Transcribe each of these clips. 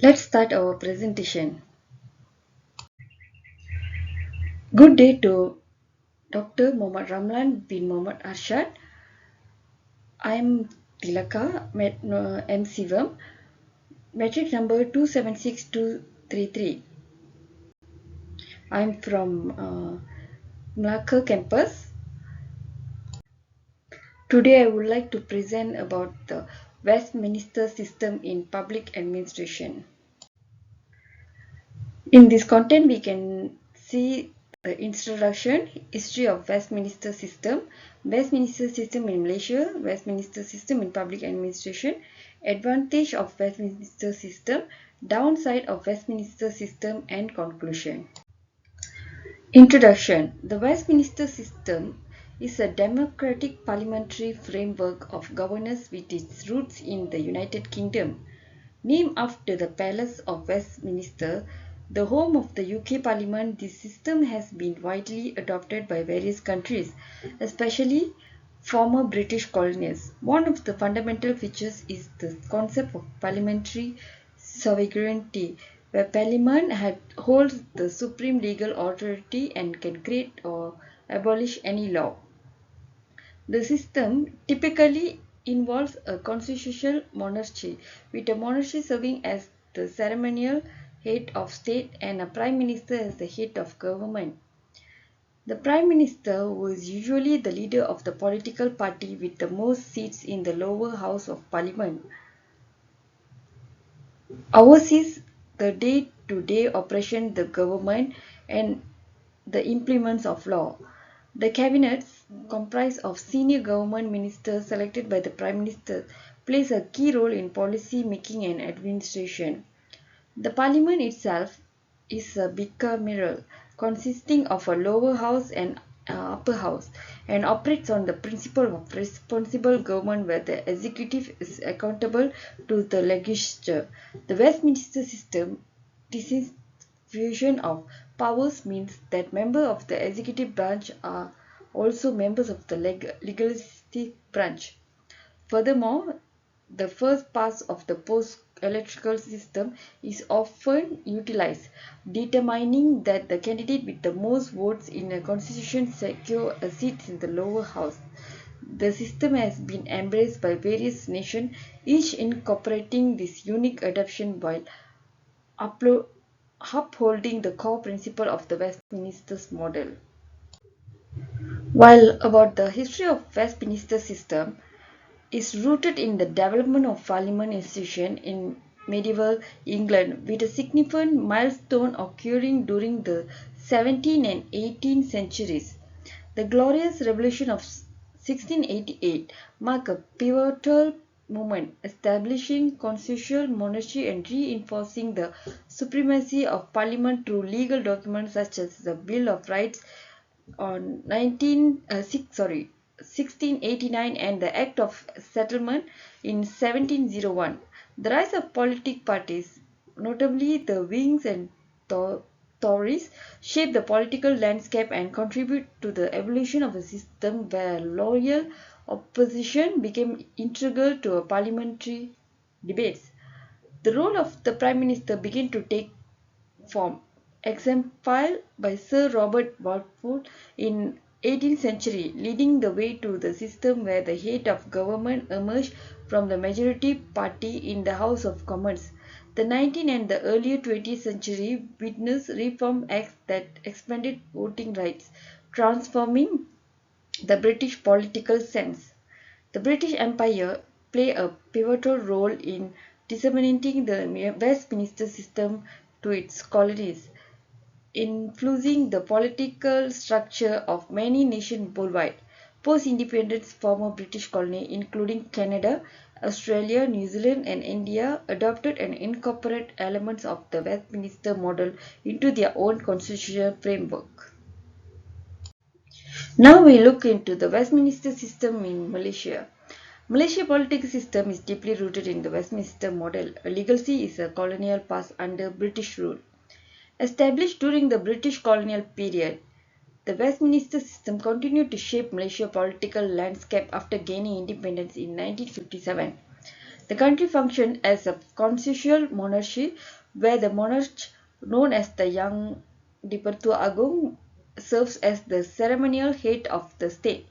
Let's start our presentation. Good day to Dr. Mohammad Ramlan bin Mohammad Arshad. I am Tilaka, M. Sivam, metric number 276233. I am from Malacca campus. Today I would like to present about the Westminster system in public administration. In this content, we can see the introduction, history of Westminster system in Malaysia, Westminster system in public administration, advantage of Westminster system, downside of Westminster system, and conclusion. Introduction. The Westminster system is a democratic parliamentary framework of governance with its roots in the United Kingdom. Named after the Palace of Westminster, the home of the UK Parliament, this system has been widely adopted by various countries, especially former British colonies. One of the fundamental features is the concept of parliamentary sovereignty, where Parliament holds the supreme legal authority and can create or abolish any law. The system typically involves a constitutional monarchy, with a monarchy serving as the ceremonial head of state and a prime minister as the head of government. The prime minister was usually the leader of the political party with the most seats in the lower house of parliament. Oversees the day-to-day operation of the government and the implements of law. The cabinets, comprised of senior government ministers selected by the Prime Minister, plays a key role in policy making and administration. The Parliament itself is a bicameral, consisting of a lower house and upper house, and operates on the principle of responsible government where the executive is accountable to the legislature. The Westminster system distribution of powers means that members of the executive branch are also members of the legislative branch. Furthermore, the first pass of the post-electoral system is often utilized, determining that the candidate with the most votes in a constitution secure a seat in the lower house. The system has been embraced by various nations, each incorporating this unique adoption while upholding the core principle of the Westminster model. While about the history of Westminster system, is rooted in the development of parliament institution in medieval England, with a significant milestone occurring during the 17th and 18th centuries. The Glorious Revolution of 1688 marked a pivotal moment, establishing constitutional monarchy and reinforcing the supremacy of parliament through legal documents such as the Bill of Rights on 1689 and the Act of Settlement in 1701. The rise of political parties, notably the Whigs and Tories, shaped the political landscape and contributed to the evolution of a system where loyal opposition became integral to a parliamentary debates. The role of the Prime Minister began to take form, exemplified by Sir Robert Walpole in 18th century, leading the way to the system where the head of government emerged from the majority party in the House of Commons. The 19th and the earlier 20th century witnessed reform acts that expanded voting rights, transforming the British political sense. The British Empire played a pivotal role in disseminating the Westminster system to its colonies, influencing the political structure of many nations worldwide. Post-independence former British colonies, including Canada, Australia, New Zealand, and India, adopted and incorporated elements of the Westminster model into their own constitutional framework. Now we look into the Westminster system in Malaysia. Malaysia political system is deeply rooted in the Westminster model. A legacy is a colonial past under British rule. Established during the British colonial period, the Westminster system continued to shape Malaysia's political landscape after gaining independence in 1957. The country functioned as a constitutional monarchy where the monarch, known as the Yang Dipertua Agung, serves as the ceremonial head of the state.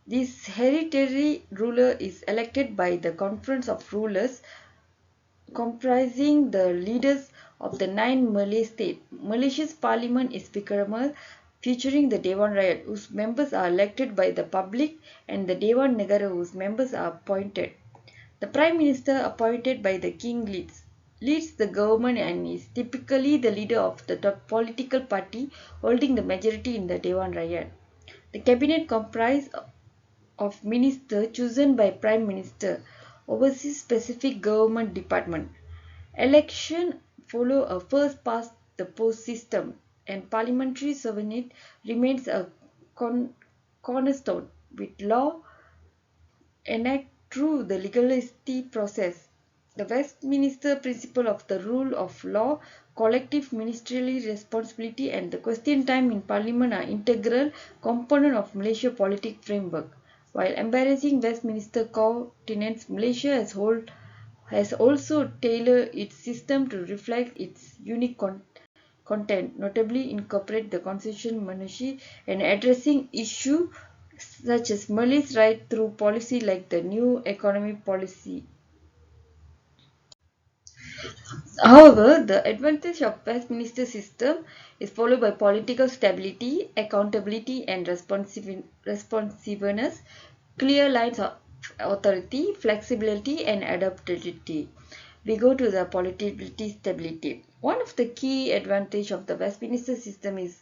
This hereditary ruler is elected by the Conference of Rulers comprising the leaders of the 9 Malay states. Malaysia's parliament is bicameral, featuring the Dewan Rakyat, whose members are elected by the public, and the Dewan Negara, whose members are appointed. The Prime Minister, appointed by the King, leads the government and is typically the leader of the political party holding the majority in the Dewan Rakyat. The cabinet comprises of ministers chosen by Prime Minister, oversees specific government department. Election follow a first past the post system, and parliamentary sovereignty remains a cornerstone, with law enacted through the legality process. The Westminster principle of the rule of law, collective ministerial responsibility, and the question time in Parliament are integral components of Malaysia political framework. While embracing Westminster continents, Malaysia has also tailored its system to reflect its unique content, notably incorporate the constitutional monarchy and addressing issues such as Malay's right through policy like the new economy policy. However, the advantage of Westminster system is followed by political stability, accountability, and responsiveness, clear lines of authority, flexibility, and adaptability. We go to the political stability. One of the key advantages of the Westminster system is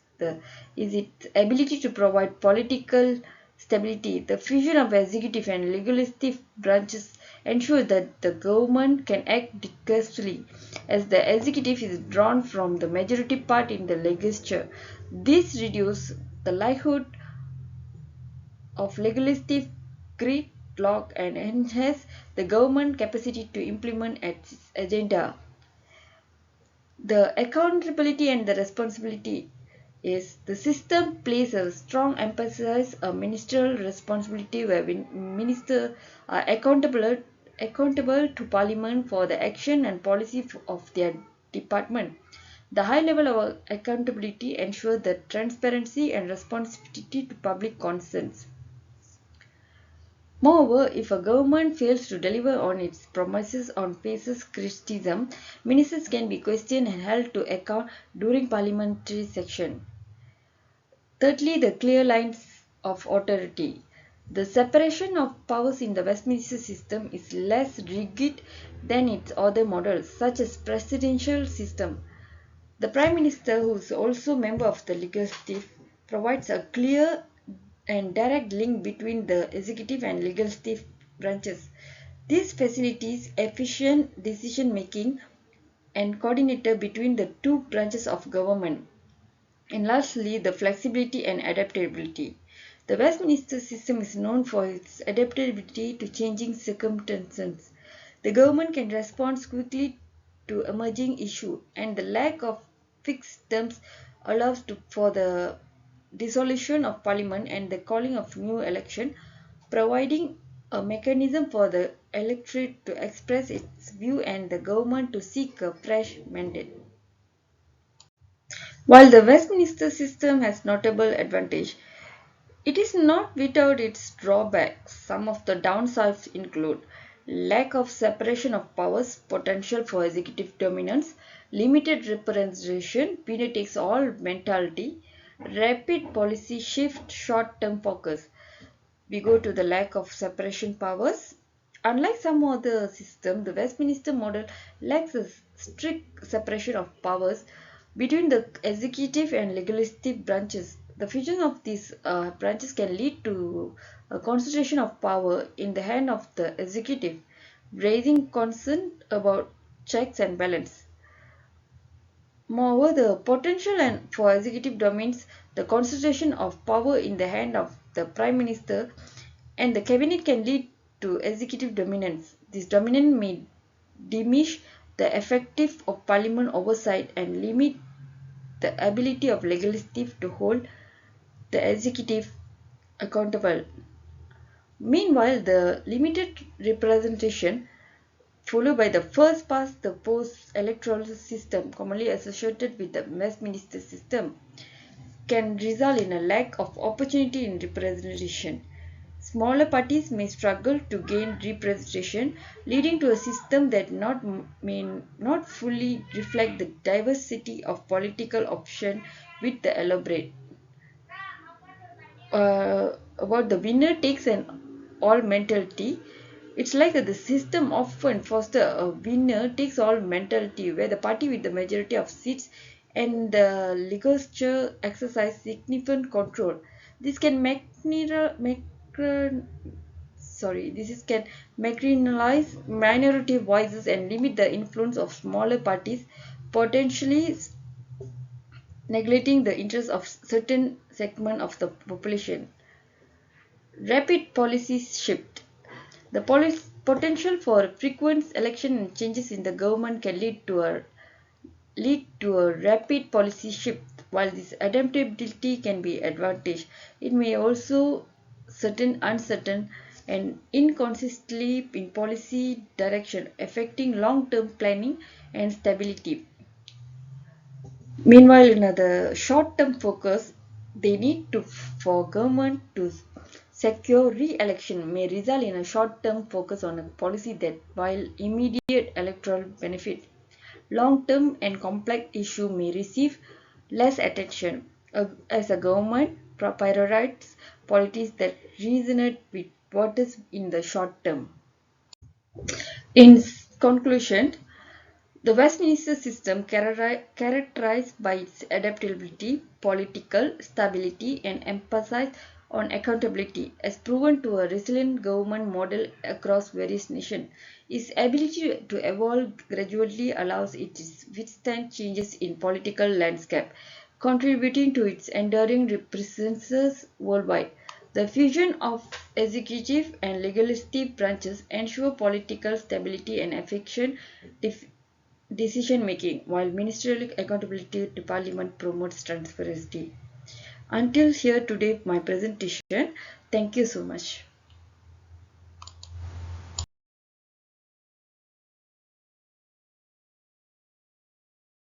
its ability to provide political stability. The fusion of executive and legislative branches ensures that the government can act decisively, as the executive is drawn from the majority part in the legislature. This reduces the likelihood of legislative gridlock and enhance the government capacity to implement its agenda. The accountability and the responsibility is the system places a strong emphasis on ministerial responsibility where ministers are accountable to parliament for the action and policy of their department. The high level of accountability ensures the transparency and responsibility to public concerns. Moreover, if a government fails to deliver on its promises or faces criticism, ministers can be questioned and held to account during parliamentary session. Thirdly, the clear lines of authority. The separation of powers in the Westminster system is less rigid than its other models, such as presidential system. The Prime Minister, who is also member of the legislative, provides a clear and direct link between the executive and legislative branches. This facilitates efficient decision making and coordinator between the two branches of government. And lastly, the flexibility and adaptability. The Westminster system is known for its adaptability to changing circumstances. The government can respond quickly to emerging issues, and the lack of fixed terms allows for the dissolution of parliament and the calling of new election, providing a mechanism for the electorate to express its view and the government to seek a fresh mandate. While the Westminster system has notable advantage, it is not without its drawbacks. Some of the downsides include lack of separation of powers, potential for executive dominance, limited representation, winner takes all mentality, rapid policy shift, short-term focus. We go to the lack of separation powers. Unlike some other systems, the Westminster model lacks a strict separation of powers between the executive and legislative branches. The fusion of these branches can lead to a concentration of power in the hand of the executive, raising concern about checks and balance. Moreover, the potential and for executive domains, the concentration of power in the hand of the Prime Minister and the cabinet can lead to executive dominance. This dominance may diminish the effective of parliament oversight and limit the ability of legislative to hold the executive accountable. Meanwhile, the limited representation followed by the first past the post electoral system, commonly associated with the Westminster system, can result in a lack of opportunity in representation. Smaller parties may struggle to gain representation, leading to a system that may not fully reflect the diversity of political options with the elaborate about the winner takes an all mentality. It's like that the system often fosters a winner takes all mentality where the party with the majority of seats and the legislature exercise significant control. This can marginalize minority voices and limit the influence of smaller parties, potentially neglecting the interests of certain segment of the population. Rapid policy shift. The potential for frequent election and changes in the government can lead to a rapid policy shift. While this adaptability can be advantage, it may also certain uncertain and inconsistently in policy direction, affecting long-term planning and stability. Meanwhile, in the short-term focus, they need to for government to secure re-election may result in a short-term focus on a policy that, while immediate electoral benefit, long-term and complex issue may receive less attention as a government prioritizes policies that resonate with voters in the short term. In conclusion, the Westminster system, characterized by its adaptability, political stability, and emphasis on accountability, has proven to a resilient government model across various nations. Its ability to evolve gradually allows it to withstand changes in political landscape, contributing to its enduring representations worldwide. The fusion of executive and legislative branches ensure political stability and efficient decision making, while ministerial accountability to Parliament promotes transparency. Until here today, my presentation. Thank you so much.